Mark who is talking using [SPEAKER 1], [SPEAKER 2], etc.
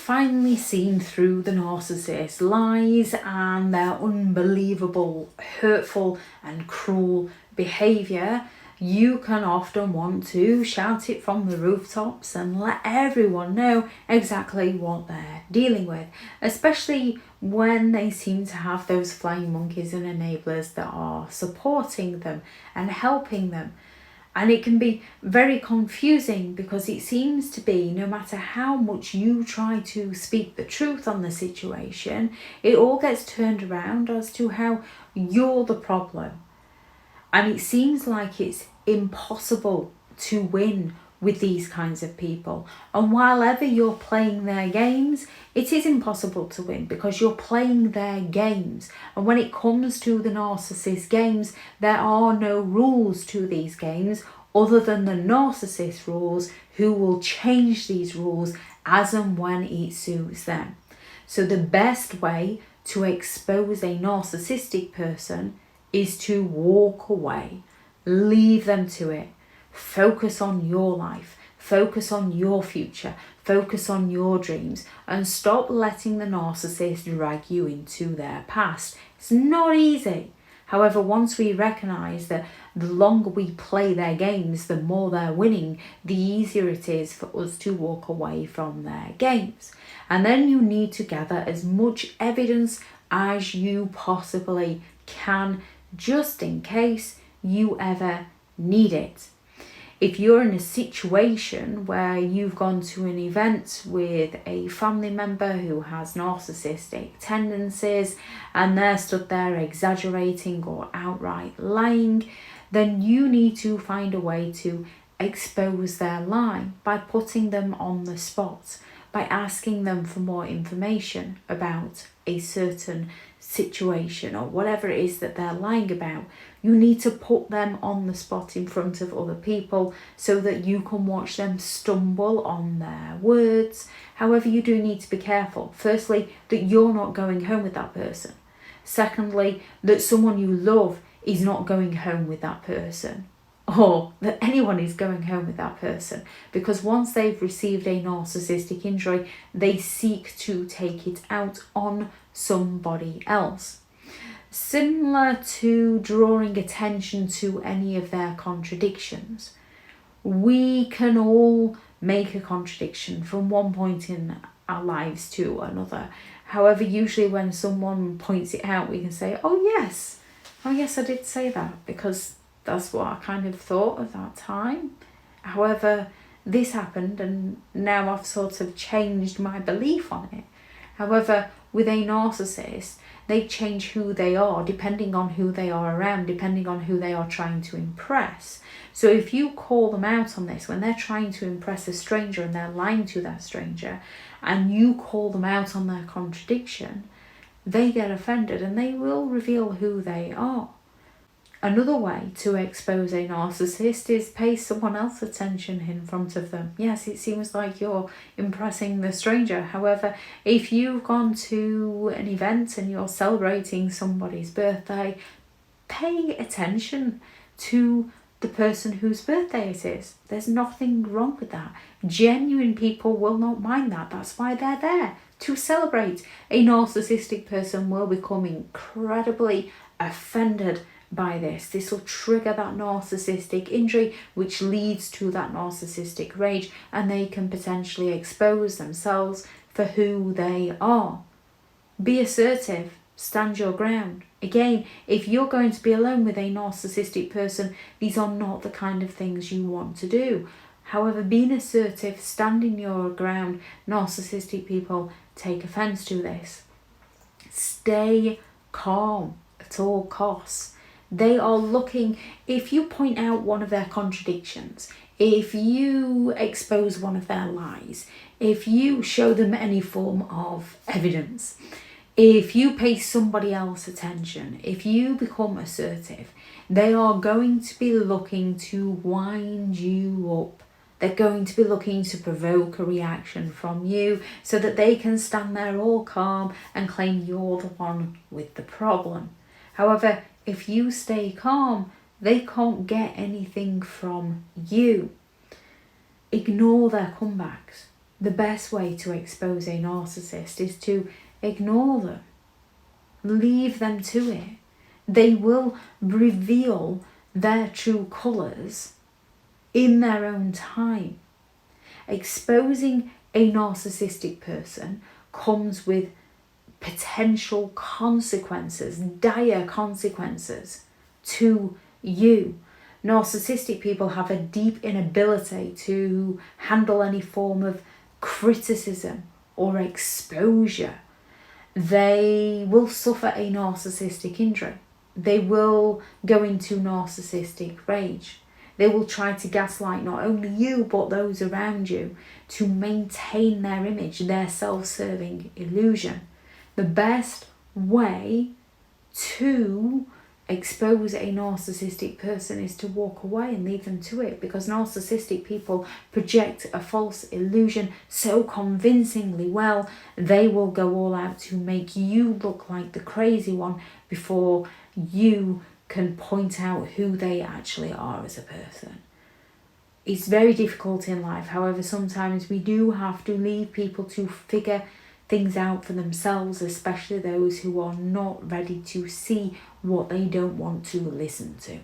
[SPEAKER 1] finally seen through the narcissist's lies and their unbelievable, hurtful and cruel behaviour, you can often want to shout it from the rooftops and let everyone know exactly what they're dealing with, especially when they seem to have those flying monkeys and enablers that are supporting them and helping them. And it can be very confusing because it seems to be, no matter how much you try to speak the truth on the situation, it all gets turned around as to how you're the problem. And it seems like it's impossible to win with these kinds of people. And while ever you're playing their games, it is impossible to win because you're playing their games. And when it comes to the narcissist games, there are no rules to these games other than the narcissist rules, who will change these rules as and when it suits them. So the best way to expose a narcissistic person is to walk away, leave them to it, focus on your life, focus on your future, focus on your dreams, and stop letting the narcissist drag you into their past. It's not easy. However, once we recognise that the longer we play their games, the more they're winning, the easier it is for us to walk away from their games. And then you need to gather as much evidence as you possibly can, just in case you ever need it. If you're in a situation where you've gone to an event with a family member who has narcissistic tendencies and they're stood there exaggerating or outright lying, then you need to find a way to expose their lie by putting them on the spot, by asking them for more information about a certain situation or whatever it is that they're lying about. You need to put them on the spot in front of other people so that you can watch them stumble on their words. However, you do need to be careful. Firstly, that you're not going home with that person. Secondly, that someone you love is not going home with that person, or that anyone is going home with that person, because once they've received a narcissistic injury, they seek to take it out on somebody else. Similar to drawing attention to any of their contradictions. We can all make a contradiction from one point in our lives to another. However, usually when someone points it out, we can say, oh yes, I did say that, because that's what I kind of thought at that time. However, this happened and now I've sort of changed my belief on it. However, with a narcissist, they change who they are depending on who they are around, depending on who they are trying to impress. So if you call them out on this, when they're trying to impress a stranger and they're lying to that stranger, and you call them out on their contradiction, they get offended and they will reveal who they are. Another way to expose a narcissist is pay someone else attention in front of them. Yes, it seems like you're impressing the stranger. However, if you've gone to an event and you're celebrating somebody's birthday, pay attention to the person whose birthday it is. There's nothing wrong with that. Genuine people will not mind that. That's why they're there, to celebrate. A narcissistic person will become incredibly offended by this. This will trigger that narcissistic injury, which leads to that narcissistic rage, and they can potentially expose themselves for who they are. Be assertive, stand your ground. Again, if you're going to be alone with a narcissistic person, these are not the kind of things you want to do. However, being assertive, standing your ground, narcissistic people take offense to this. Stay calm at all costs. They are looking, if you point out one of their contradictions, if you expose one of their lies, if you show them any form of evidence, if you pay somebody else attention, if you become assertive, they are going to be looking to wind you up. They're going to be looking to provoke a reaction from you so that they can stand there all calm and claim you're the one with the problem. However, if you stay calm, they can't get anything from you. Ignore their comebacks. the best way to expose a narcissist is to ignore them. Leave them to it. They will reveal their true colours in their own time. Exposing a narcissistic person comes with potential consequences, dire consequences to you. Narcissistic people have a deep inability to handle any form of criticism or exposure. They will suffer a narcissistic injury. They will go into narcissistic rage. They will try to gaslight not only you but those around you to maintain their image, their self-serving illusion. The best way to expose a narcissistic person is to walk away and leave them to it, because narcissistic people project a false illusion so convincingly well, they will go all out to make you look like the crazy one before you can point out who they actually are as a person. It's very difficult in life. However, sometimes we do have to leave people to figure things out for themselves, especially those who are not ready to see what they don't want to listen to.